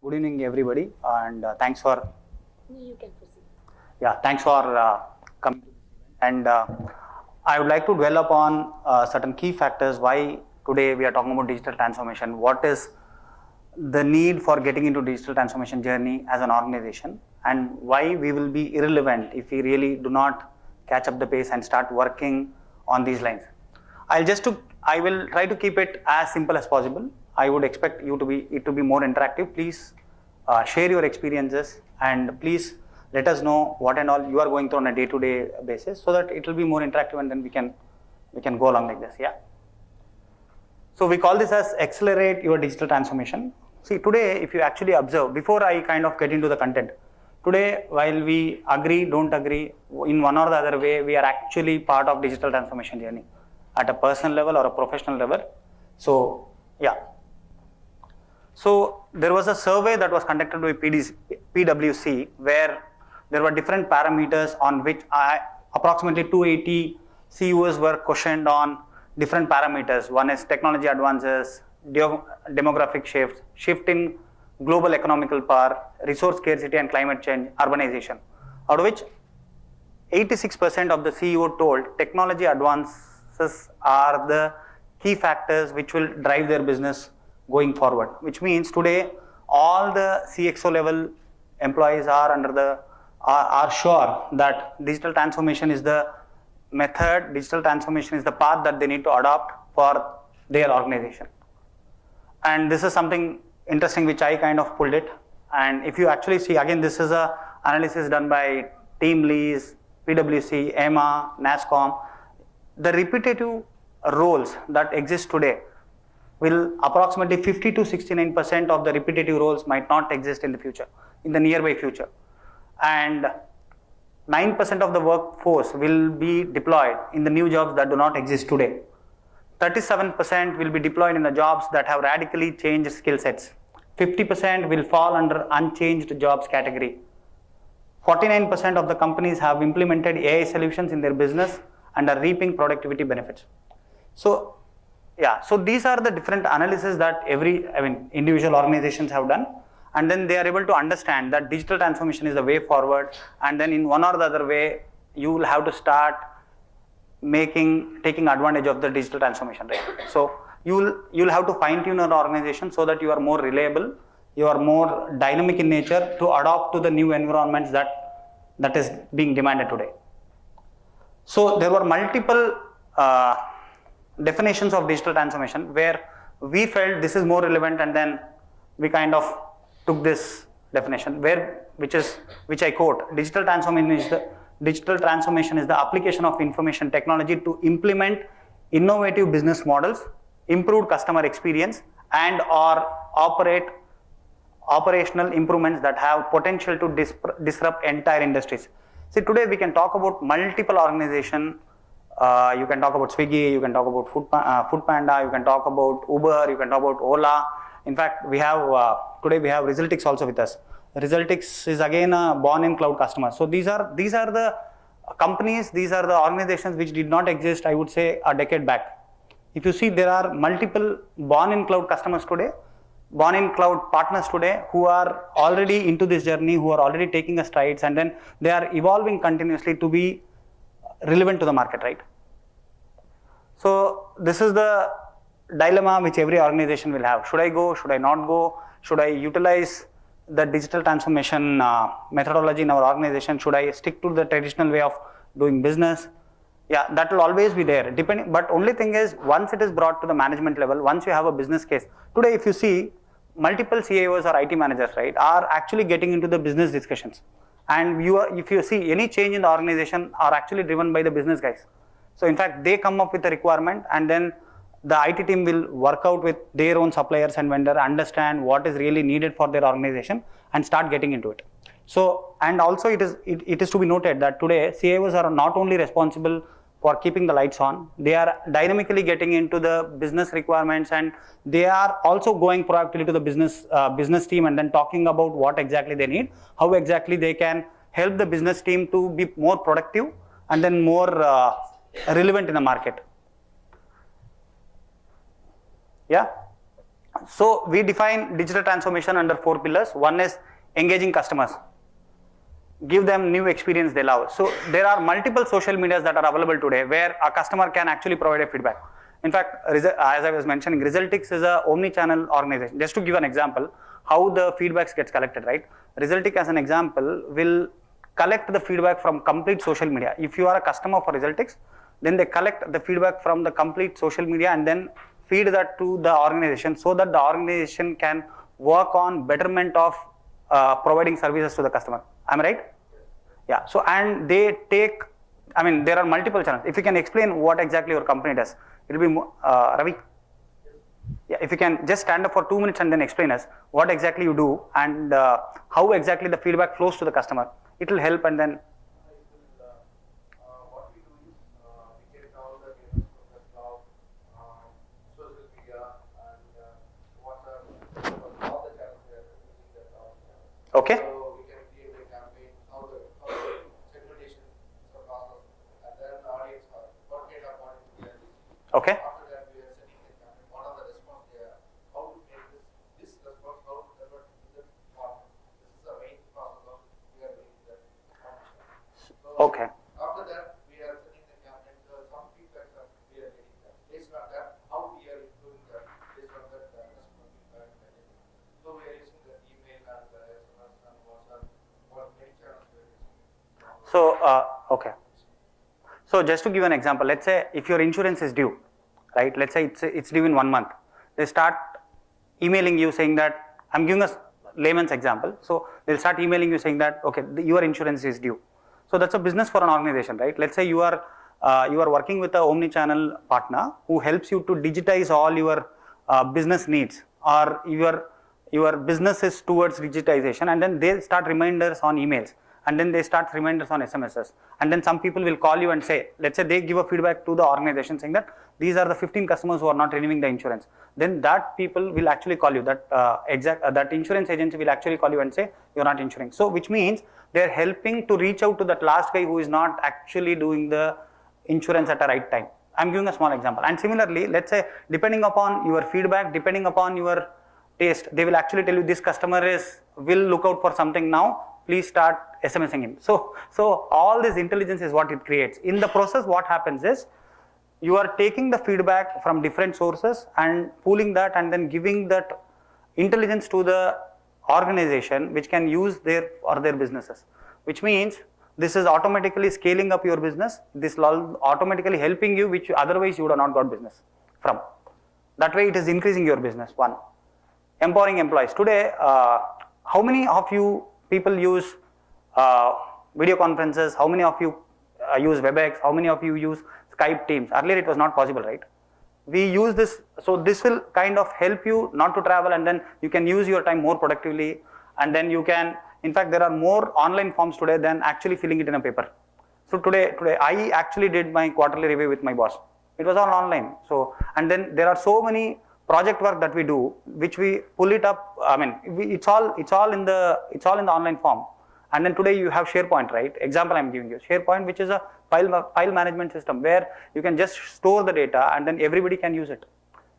Good evening, everybody, and thanks for. You can proceed. Yeah, thanks for coming to this event. And I would like to dwell upon certain key factors why today we are talking about digital transformation. What is the need for getting into digital transformation journey as an organization, and why we will be irrelevant if we really do not catch up the pace and start working on these lines. I will try to keep it as simple as possible. I would expect it to be more interactive. Please share your experiences and please let us know what and all you are going through on a day-to-day basis, so that it will be more interactive and then we can go along like this. Yeah. So we call this as accelerate your digital transformation. See, today, if you actually observe, before I kind of get into the content, today, while we agree, don't agree, in one or the other way, we are actually part of digital transformation journey at a personal level or a professional level. So, yeah. So, there was a survey that was conducted by PwC where there were different parameters on which approximately 280 CEOs were questioned on different parameters. One is technology advances, demographic shifts, shift in global economical power, resource scarcity and climate change, urbanization. Out of which 86% of the CEO told technology advances are the key factors which will drive their business going forward. Which means today all the CXO level employees are sure that digital transformation is the method, digital transformation is the path that they need to adopt for their organization. And this is something interesting which I kind of pulled it. And if you actually see, again, this is a analysis done by Team Lease, PwC, EMA, NASSCOM. The repetitive roles that exist today will approximately 50 to 69% of the repetitive roles might not exist in the future, in the nearby future. And 9% of the workforce will be deployed in the new jobs that do not exist today. 37% will be deployed in the jobs that have radically changed skill sets. 50% will fall under unchanged jobs category. 49% of the companies have implemented AI solutions in their business and are reaping productivity benefits. So, yeah, so these are the different analysis that individual organizations have done. And then they are able to understand that digital transformation is the way forward. And then in one or the other way, you will have to start taking advantage of the digital transformation, right? So you'll have to fine tune your organization so that you are more reliable, you are more dynamic in nature to adapt to the new environments that is being demanded today. So there were multiple definitions of digital transformation where we felt this is more relevant, and then we kind of took this definition which I quote: digital transformation is the application of information technology to implement innovative business models, improve customer experience, and or operational improvements that have potential to disrupt entire industries. See, today we can talk about multiple organizations. You can talk about Swiggy, you can talk about Food Panda, you can talk about Uber, you can talk about Ola. In fact, today we have Resultix also with us. Resultix is again a born in cloud customer. So these are the companies, these are the organizations which did not exist, I would say, a decade back. If you see, there are multiple born in cloud customers today, born in cloud partners today who are already into this journey, who are already taking a strides, and then they are evolving continuously to be relevant to the market, right? So this is the dilemma which every organization will have. Should I go? Should I not go? Should I utilize the digital transformation methodology in our organization? Should I stick to the traditional way of doing business? Yeah, that will always be there. But only thing is, once it is brought to the management level, once you have a business case. Today, if you see, multiple CIOs or IT managers, right, are actually getting into the business discussions. And if you see any change in the organization are actually driven by the business guys. So in fact, they come up with a requirement, and then the IT team will work out with their own suppliers and vendor, understand what is really needed for their organization and start getting into it. So, and also it is to be noted that today CIOs are not only responsible for keeping the lights on, they are dynamically getting into the business requirements, and they are also going proactively to the business team and then talking about what exactly they need, how exactly they can help the business team to be more productive and then more relevant in the market. Yeah. So we define digital transformation under 4 pillars. One is engaging customers, give them new experience they love. So there are multiple social medias that are available today where a customer can actually provide a feedback. In fact, as I was mentioning, Resultix is a omni-channel organization. Just to give an example, how the feedbacks gets collected, right? Resultix, as an example, will collect the feedback from complete social media. If you are a customer for Resultix, then they collect the feedback from the complete social media and then feed that to the organization so that the organization can work on betterment of providing services to the customer. Am I right? Yeah. So, and they take, I mean, there are multiple channels. If you can explain what exactly your company does, it will be Ravi. Yeah, if you can just stand up for 2 minutes and then explain us what exactly you do and how exactly the feedback flows to the customer. It will help, and then. What we do is we get all the data from the cloud, social media, and WhatsApp, all the channels we are using the cloud channels. Okay. So we can create a campaign, how the segmentation is a process, and then the audience, what kind of audience we are reaching. Okay. After that, we are setting the campaign, what are the response they are, how to make this response, how to convert to the format. This is the main process of we are doing that. So Okay. after that, we are setting the campaign. Some feedbacks are we are getting that. Based on that, how we are improving that. Based on that, customer feedback. So we are using the email and the SMS and WhatsApp. What many channels we are using. So, okay. So just to give an example, let's say if your insurance is due, right? Let's say it's due in 1 month. They start emailing you saying that, I'm giving a layman's example. So they'll start emailing you saying that, okay, your insurance is due. So that's a business for an organization, right? Let's say you are working with a omni-channel partner who helps you to digitize all your business needs, or your business is towards digitization, and then they start reminders on emails, and then they start reminders on SMSs, and then some people will call you and say, let's say they give a feedback to the organization saying that these are the 15 customers who are not renewing the insurance. Then that people will actually call you, that insurance agency will actually call you and say you're not insuring. So which means they're helping to reach out to that last guy who is not actually doing the insurance at the right time. I'm giving a small example. And similarly, let's say depending upon your feedback, depending upon your taste, they will actually tell you this customer will look out for something now, please start SMSing him. So all this intelligence is what it creates. In the process, what happens is you are taking the feedback from different sources and pooling that and then giving that intelligence to the organization which can use their businesses, which means this is automatically scaling up your business. This will automatically helping you, which otherwise you would have not got business from. That way it is increasing your business. One, empowering employees. Today, how many of you people use video conferences? How many of you use WebEx? How many of you use Skype, Teams? Earlier it was not possible, right? We use this, so this will kind of help you not to travel, and then you can use your time more productively, and then you can, in fact, there are more online forms today than actually filling it in a paper. So today I actually did my quarterly review with my boss. It was all online. So, and then there are so many project work that we do, which we pull it up. I mean, it's all in the online form. And then today you have SharePoint, right? Example I'm giving you, SharePoint, which is a file management system where you can just store the data and then everybody can use it.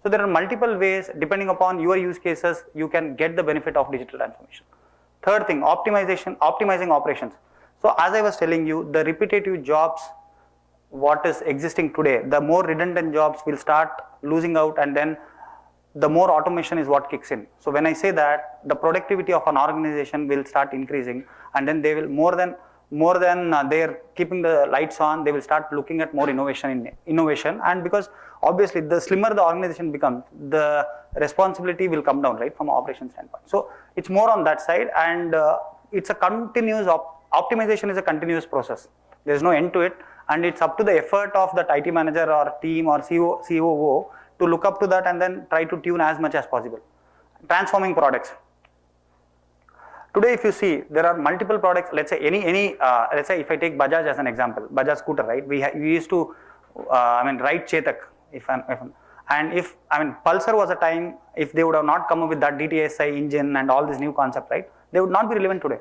So there are multiple ways, depending upon your use cases, you can get the benefit of digital transformation. Third thing, optimizing operations. So as I was telling you, the repetitive jobs, what is existing today, the more redundant jobs will start losing out, and then the more automation is what kicks in. So when I say that, the productivity of an organization will start increasing, and then they will more than they're keeping the lights on, they will start looking at more innovation, and because obviously the slimmer the organization becomes, the responsibility will come down, right, from an operation standpoint. So it's more on that side, and it's a continuous optimization is a continuous process. There's no end to it, and it's up to the effort of that IT manager or team or COO to look up to that and then try to tune as much as possible. Transforming products. Today, if you see, there are multiple products. Let's say let's say if I take Bajaj as an example, Bajaj scooter, right? We used to, ride Chetak. Pulsar was a time, if they would have not come up with that DTSI engine and all this new concept, right? They would not be relevant today.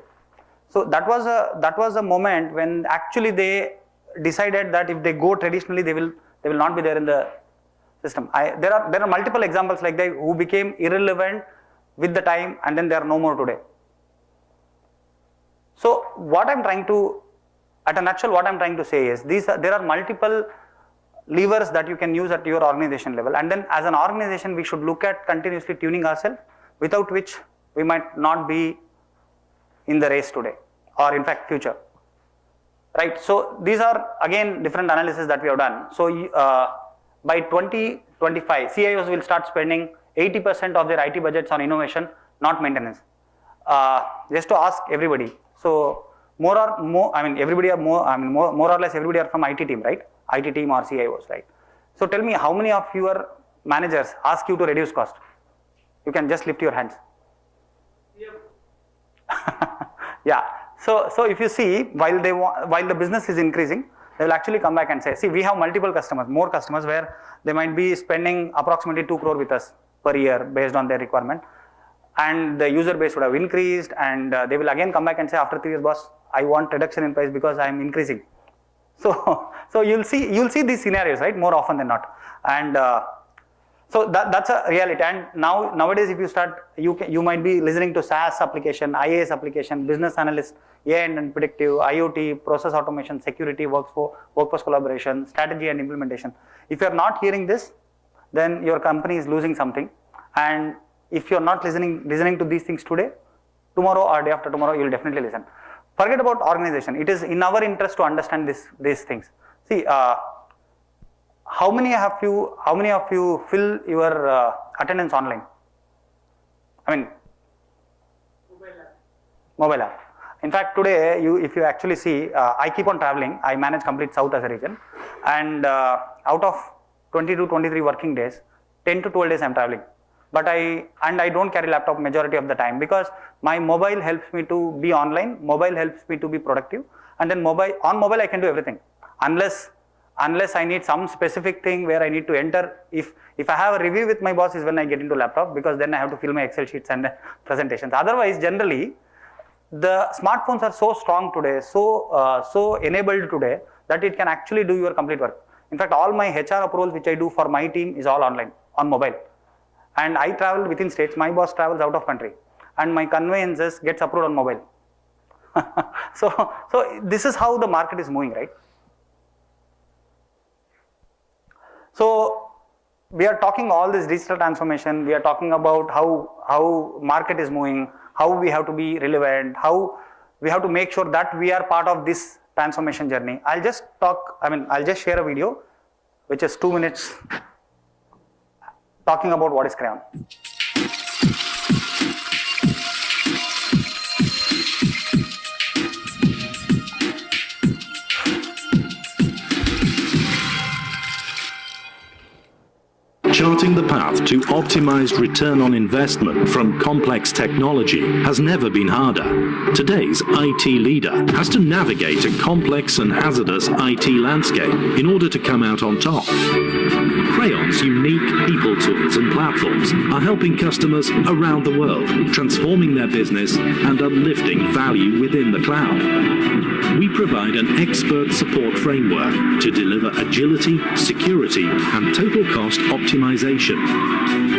So that was a moment when actually they decided that if they go traditionally, they will not be there in the system. There are multiple examples like that who became irrelevant with the time and then they are no more today. So what I'm trying to, at a nutshell, what I'm trying to say is there are multiple levers that you can use at your organization level, and then as an organization we should look at continuously tuning ourselves, without which we might not be in the race today or in fact future. Right, so these are again different analysis that we have done. So by 2025, CIOs will start spending 80% of their IT budgets on innovation, not maintenance. Just to ask everybody, so more or less everybody are from IT team, right? IT team or CIOs, right? So tell me, how many of your managers ask you to reduce cost? You can just lift your hands. Yeah. So if you see, while the business is increasing, they will actually come back and say, see, we have multiple customers, more customers where they might be spending approximately 2 crore with us per year based on their requirement, and the user base would have increased, and they will again come back and say after 3 years, boss, I want reduction in price because I am increasing. So you'll see these scenarios, right, more often than not, and so that's a reality. And nowadays, if you start, you might be listening to SaaS application, IaaS application, business analyst, AI and predictive, IoT, process automation, security, workforce collaboration, strategy and implementation. If you are not hearing this, then your company is losing something. And if you are not listening to these things today, tomorrow or day after tomorrow, you will definitely listen. Forget about organization. It is in our interest to understand these things. See, how many of you fill your attendance online? I mean, mobile app. In fact, today, if you actually see, I keep on traveling. I manage complete South as a region, and out of 20 to 23 working days, 10 to 12 days I'm traveling. But I don't carry laptop majority of the time, because my mobile helps me to be online. Mobile helps me to be productive, and then on mobile I can do everything, unless I need some specific thing where I need to enter. If I have a review with my boss is when I get into laptop, because then I have to fill my Excel sheets and presentations. Otherwise, generally, the smartphones are so strong today, so enabled today, that it can actually do your complete work. In fact, all my HR approvals which I do for my team is all online, on mobile. And I travel within states, my boss travels out of country, and my conveyances gets approved on mobile. So this is how the market is moving, right? So we are talking all this digital transformation, we are talking about how market is moving, how we have to be relevant, how we have to make sure that we are part of this transformation journey. I'll just share a video, which is 2 minutes, talking about what is Crayon. Charting the path to optimized return on investment from complex technology has never been harder. Today's IT leader has to navigate a complex and hazardous IT landscape in order to come out on top. Crayon's unique people tools and platforms are helping customers around the world, transforming their business and uplifting value within the cloud. We provide an expert support framework to deliver agility, security, and total cost optimization.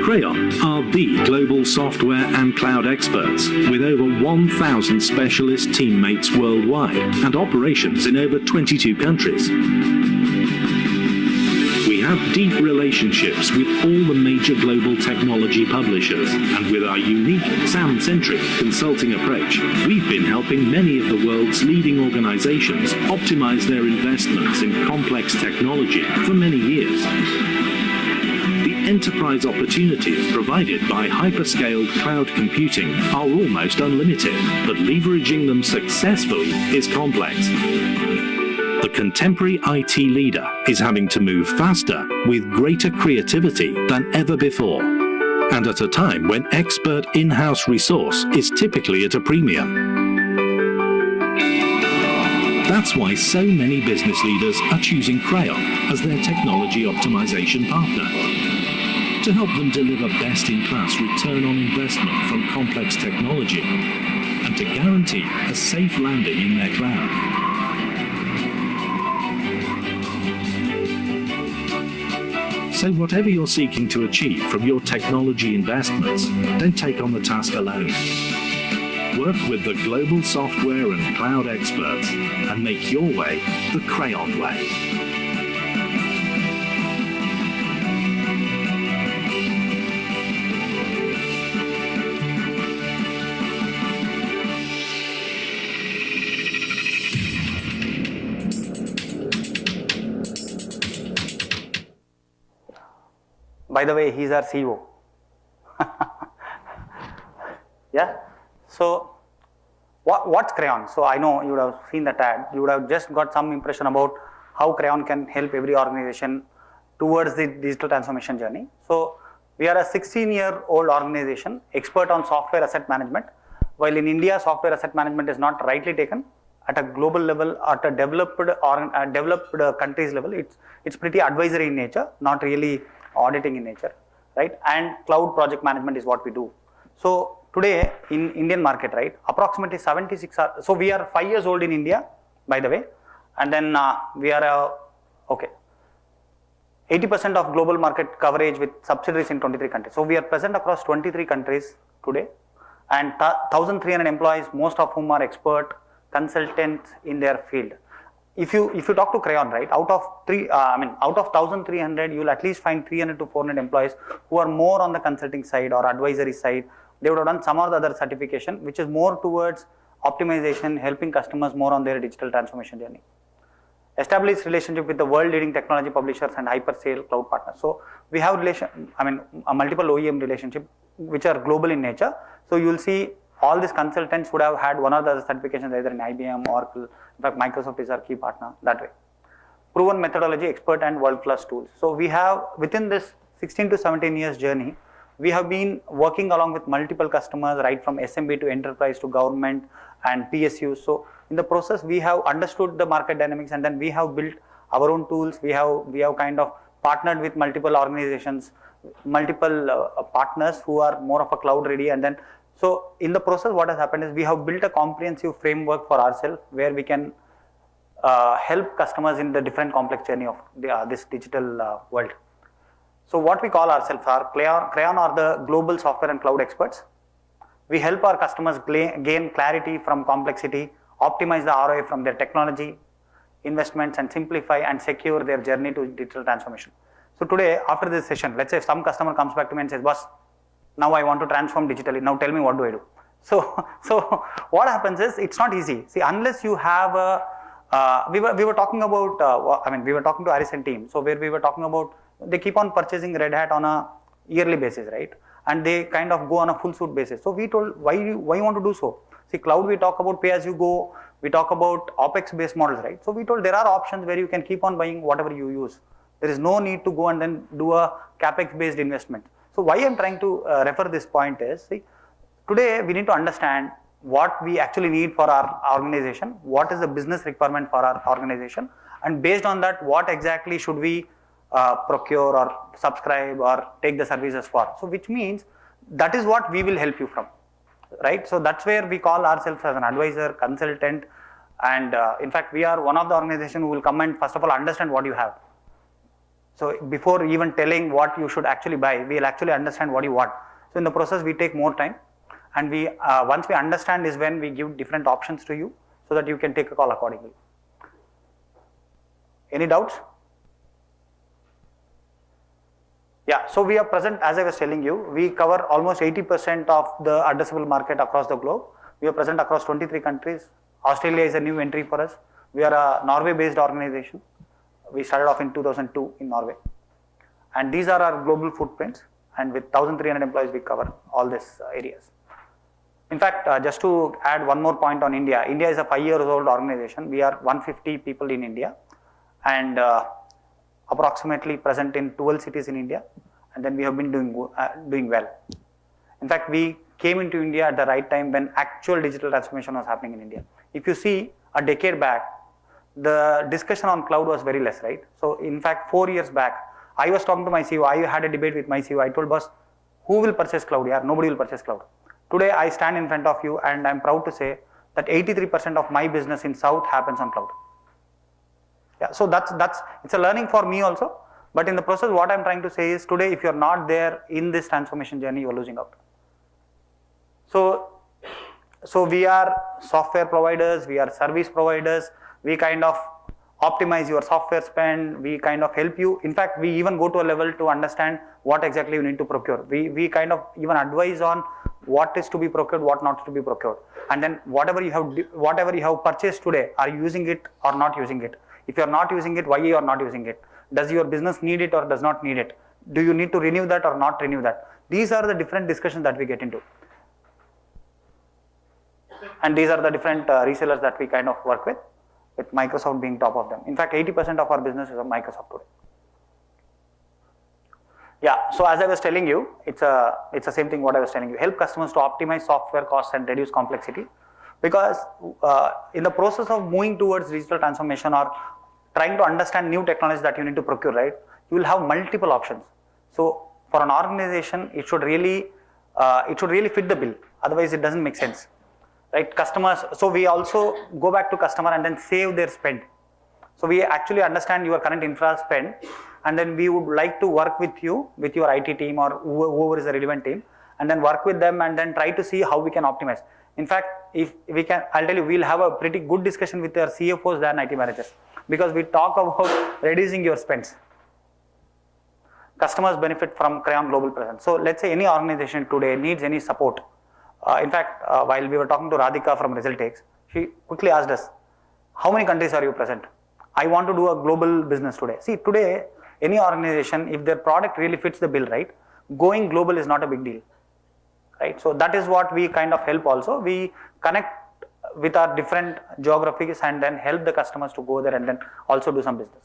Crayon are the global software and cloud experts, with over 1,000 specialist teammates worldwide and operations in over 22 countries. We have deep relationships with all the major global technology publishers, and with our unique SAM-centric consulting approach, we've been helping many of the world's leading organizations optimize their investments in complex technology for many years. The enterprise opportunities provided by hyperscaled cloud computing are almost unlimited, but leveraging them successfully is complex. The contemporary IT leader is having to move faster with greater creativity than ever before, and at a time when expert in-house resource is typically at a premium. That's why so many business leaders are choosing Crayon as their technology optimization partner, to help them deliver best-in-class return on investment from complex technology, and to guarantee a safe landing in their cloud. So whatever you're seeking to achieve from your technology investments, don't take on the task alone. Work with the global software and cloud experts and make your way the Crayon way. By the way, he's our CEO. Yeah. So, what's Crayon? So, I know you would have seen that ad. You would have just got some impression about how Crayon can help every organization towards the digital transformation journey. So, we are a 16-year-old organization, expert on software asset management. While in India, software asset management is not rightly taken at a global level, at a developed countries level, it's pretty advisory in nature, not really auditing in nature, right? And cloud project management is what we do. So today in Indian market, right, approximately 76 are, so we are 5 years old in India, by the way, and then we are 80% of global market coverage with subsidiaries in 23 countries. So we are present across 23 countries today, and 1,300 employees, most of whom are expert consultants in their field. If you talk to Crayon, right, out of 1,300, you will at least find 300 to 400 employees who are more on the consulting side or advisory side. They would have done some or the other certification, which is more towards optimization, helping customers more on their digital transformation journey. Established relationship with the world leading technology publishers and hyperscale cloud partners. So we have a multiple OEM relationship which are global in nature. So you will see all these consultants would have had one or the other certifications either in IBM, Oracle. In fact, Microsoft is our key partner that way. Proven methodology, expert and world-class tools. So we have, within this 16 to 17 years journey, we have been working along with multiple customers, right from SMB to enterprise to government and PSUs. So in the process, we have understood the market dynamics, and then we have built our own tools. We have kind of partnered with multiple organizations, multiple partners who are more of a cloud ready, and then so in the process, what has happened is we have built a comprehensive framework for ourselves where we can help customers in the different complex journey of this digital world. So what we call ourselves are Crayon are the global software and cloud experts. We help our customers gain clarity from complexity, optimize the ROI from their technology investments, and simplify and secure their journey to digital transformation. So today, after this session, let's say if some customer comes back to me and says, "Boss, now I want to transform digitally. Now tell me what do I do?" So what happens is it's not easy. See, unless you have we were talking about we were talking to Harrison team. So where we were talking about they keep on purchasing Red Hat on a yearly basis, right? And they kind of go on a full suite basis. So we told why you want to do so? See, cloud we talk about pay as you go. We talk about OPEX based models, right? So we told there are options where you can keep on buying whatever you use. There is no need to go and then do a CapEx based investment. So why I'm trying to refer this point is, see, today we need to understand what we actually need for our organization, what is the business requirement for our organization, and based on that, what exactly should we procure or subscribe or take the services for. So which means that is what we will help you from, right? So that's where we call ourselves as an advisor, consultant, and in fact, we are one of the organizations who will come and first of all understand what you have. So before even telling what you should actually buy, we will actually understand what you want. So in the process, we take more time, and we once we understand is when we give different options to you so that you can take a call accordingly. Any doubts? Yeah, so we are present, as I was telling you, we cover almost 80% of the addressable market across the globe. We are present across 23 countries. Australia is a new entry for us. We are a Norway-based organization. We started off in 2002 in Norway. And these are our global footprints, and with 1,300 employees, we cover all these areas. In fact, just to add one more point on India, India is a 5-year-old organization. We are 150 people in India, and approximately present in 12 cities in India, and then we have been doing well. In fact, we came into India at the right time when actual digital transformation was happening in India. If you see a decade back, the discussion on cloud was very less, right? So in fact, 4 years back, I was talking to my CEO, I had a debate with my CEO, I told boss, who will purchase cloud? Yeah, nobody will purchase cloud. Today, I stand in front of you and I'm proud to say that 83% of my business in South happens on cloud. Yeah, so that's it's a learning for me also, But in the process, what I'm trying to say is today, if you're not there in this transformation journey, you're losing out. So we are software providers, we are service providers, we kind of optimize your software spend, we kind of help you. In fact, we even go to a level to understand what exactly you need to procure. We kind of even advise on what is to be procured, what not to be procured. And then whatever you have purchased today, are you using it or not using it? If you are not using it, why you are not using it? Does your business need it or does not need it? Do you need to renew that or not renew that? These are the different discussions that we get into. And these are the different resellers that we kind of work with Microsoft being top of them. In fact, 80% of our business is of Microsoft today. Yeah, so as I was telling you, it's the same thing what I was telling you. Help customers to optimize software costs and reduce complexity. Because in the process of moving towards digital transformation or trying to understand new technologies that you need to procure, right, you will have multiple options. So for an organization, it should really fit the bill. Otherwise, it doesn't make sense. Right, customers, so we also go back to customer and then save their spend. So we actually understand your current infra spend, and then we would like to work with you, with your IT team or whoever is the relevant team, and then work with them and then try to see how we can optimize. In fact, if we can, I'll tell you, we'll have a pretty good discussion with our CFOs than IT managers, because we talk about reducing your spends. Customers benefit from Crayon global presence. So let's say any organization today needs any support. In fact, while we were talking to Radhika from Resultex, she quickly asked us, how many countries are you present? I want to do a global business today. See, today, any organization, if their product really fits the bill, right, going global is not a big deal, right? So that is what we kind of help also. We connect with our different geographies and then help the customers to go there and then also do some business.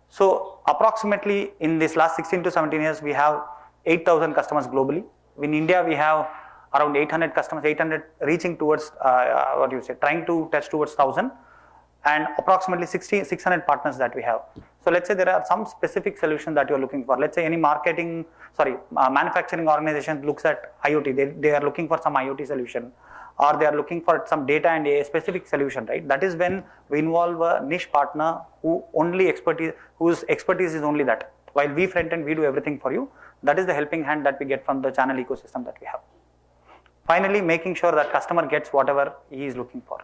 So approximately in this last 16 to 17 years, we have 8,000 customers globally. In India, we have around 800 customers, 800 reaching towards, trying to touch towards 1,000, and approximately 600 partners that we have. So let's say there are some specific solutions that you're looking for. Let's say any manufacturing organization looks at IoT, they are looking for some IoT solution, or they are looking for some data and a specific solution, right? That is when we involve a niche partner whose expertise is only that. While we front end, we do everything for you. That is the helping hand that we get from the channel ecosystem that we have. Finally, making sure that customer gets whatever he is looking for.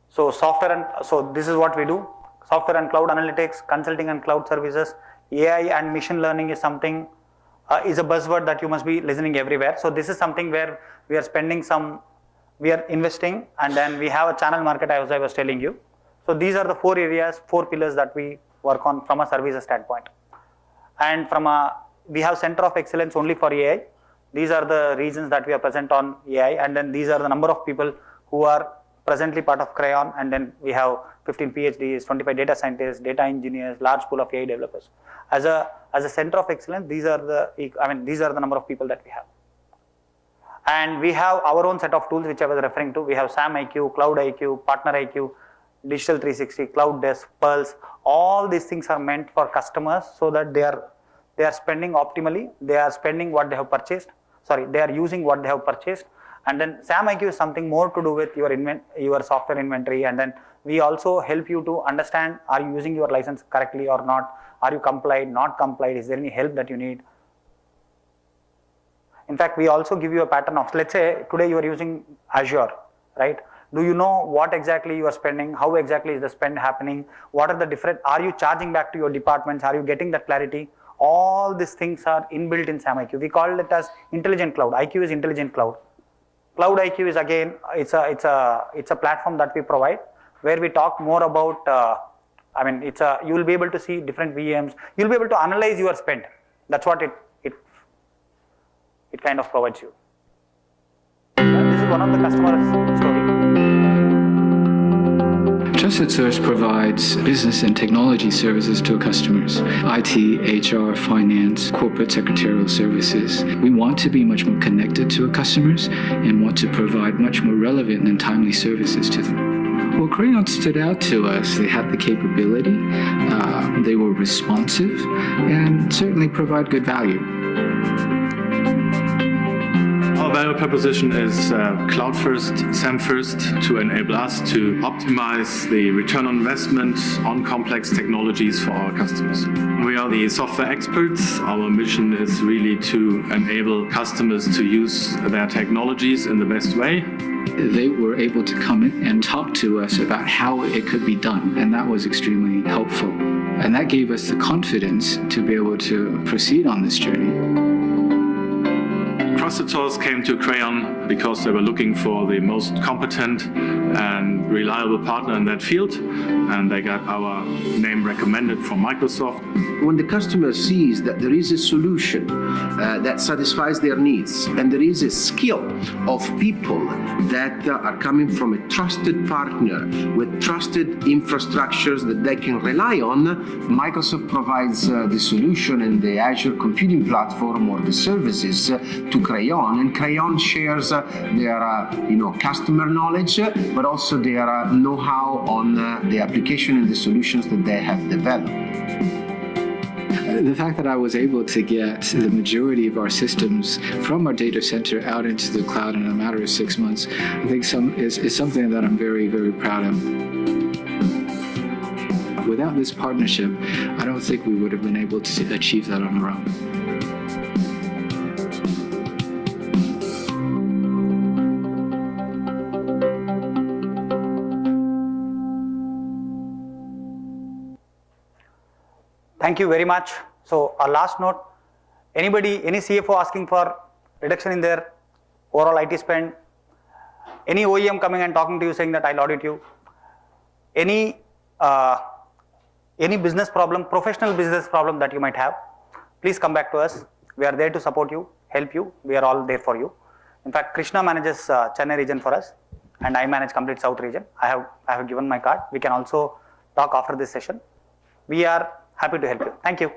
So so this is what we do. Software and cloud analytics, consulting and cloud services, AI and machine learning is something, is a buzzword that you must be listening everywhere. So this is something where we are investing, and then we have a channel market, as I was telling you. So these are the 4 areas, 4 pillars that we work on from a services standpoint. And we have center of excellence only for AI. These are the regions that we are present on AI, and then these are the number of people who are presently part of Crayon, and then we have 15 PhDs, 25 data scientists, data engineers, large pool of AI developers. As a center of excellence, these are the number of people that we have. And we have our own set of tools which I was referring to. We have SAM IQ, Cloud IQ, Partner IQ, Digital 360, Cloud Desk, Pulse. All these things are meant for customers so that they are spending optimally. They are spending what they have purchased. They are using what they have purchased. And then SAM IQ is something more to do with your software inventory. And then we also help you to understand, are you using your license correctly or not? Are you complied, not complied? Is there any help that you need? In fact, we also give you a pattern of, let's say today you are using Azure, right? Do you know what exactly you are spending? How exactly is the spend happening? What are the different, are you charging back to your departments? Are you getting that clarity? All these things are inbuilt in SAM IQ. We call it as intelligent cloud. IQ is intelligent cloud. Cloud IQ is again, it's a platform that we provide where we talk more about, you will be able to see different VMs. You'll be able to analyze your spend. That's what it kind of provides you. This is one of the customer story. Trusted Source provides business and technology services to customers, IT, HR, finance, corporate secretarial services. We want to be much more connected to our customers and want to provide much more relevant and timely services to them. Well, Crayon stood out to us. They had the capability, they were responsive, and certainly provide good value. Our value proposition is cloud first, SAM first, to enable us to optimize the return on investment on complex technologies for our customers. We are the software experts. Our mission is really to enable customers to use their technologies in the best way. They were able to come in and talk to us about how it could be done, and that was extremely helpful. And that gave us the confidence to be able to proceed on this journey. Trusted Source came to Crayon because they were looking for the most competent and reliable partner in that field, and they got our name recommended from Microsoft. When the customer sees that there is a solution that satisfies their needs, and there is a skill of people that are coming from a trusted partner with trusted infrastructures that they can rely on, Microsoft provides the solution and the Azure computing platform or the services to Crayon, and Crayon shares their customer knowledge, but also their know-how on the application and the solutions that they have developed. The fact that I was able to get the majority of our systems from our data center out into the cloud in a matter of 6 months, I think is something that I'm very, very proud of. Without this partnership, I don't think we would have been able to achieve that on our own. Thank you very much. So our last note, any CFO asking for reduction in their overall IT spend, any OEM coming and talking to you saying that I'll audit you, any business problem, professional business problem that you might have, please come back to us. We are there to support you, help you. We are all there for you. In fact, Krishna manages Chennai region for us, and I manage complete South region. I have given my card. We can also talk after this session. We are happy to help you. Thank you.